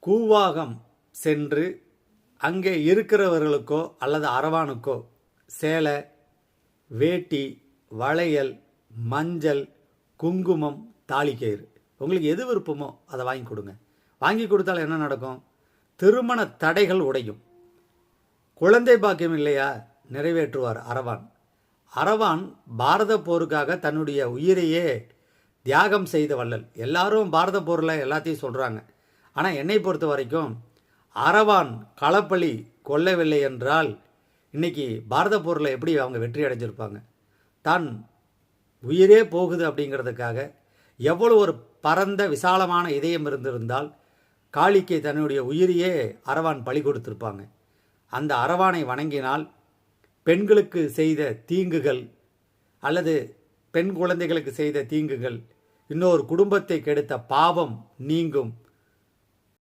கூவாகம் சென்று அங்கே இருக்கிறவர்களுக்கோ அல்லது அரவானுக்கோ சேலை, வேட்டி, வளையல், மஞ்சள், குங்குமம், தாலிக்கயிறு, உங்களுக்கு எது விருப்பமோ அதை வாங்கி கொடுங்க. வாங்கி கொடுத்தால் என்ன நடக்கும்? திருமண தடைகள் உடையும். குழந்தை பாக்கியம் இல்லையா? நிறைவேற்றுவார் அரவான். அரவான் பாரத போருக்காக தன்னுடைய உயிரையே தியாகம் செய்த வள்ளல். எல்லாரும் பாரத போரில் எல்லாத்தையும் சொல்கிறாங்க. ஆனால் என்னை பொறுத்த வரைக்கும் அரவான் களப்பலி கொல்லவில்லை என்றால் இன்றைக்கி பாரத போரில் எப்படி அவங்க வெற்றி அடைஞ்சிருப்பாங்க? தான் உயிரே போகுது அப்படிங்கிறதுக்காக எவ்வளோ ஒரு பரந்த விசாலமான இதயம் இருந்திருந்தால் காளிக்கு தன்னுடைய உயிரையே அரவான் பலி கொடுத்திருப்பாங்க. அந்த அரவானை வணங்கினால் பெண்களுக்கு செய்த தீங்குகள் அல்லது பெண் குழந்தைகளுக்கு செய்த தீங்குகள், இன்னொரு குடும்பத்தை கெடுத்த பாவம் நீங்கும்.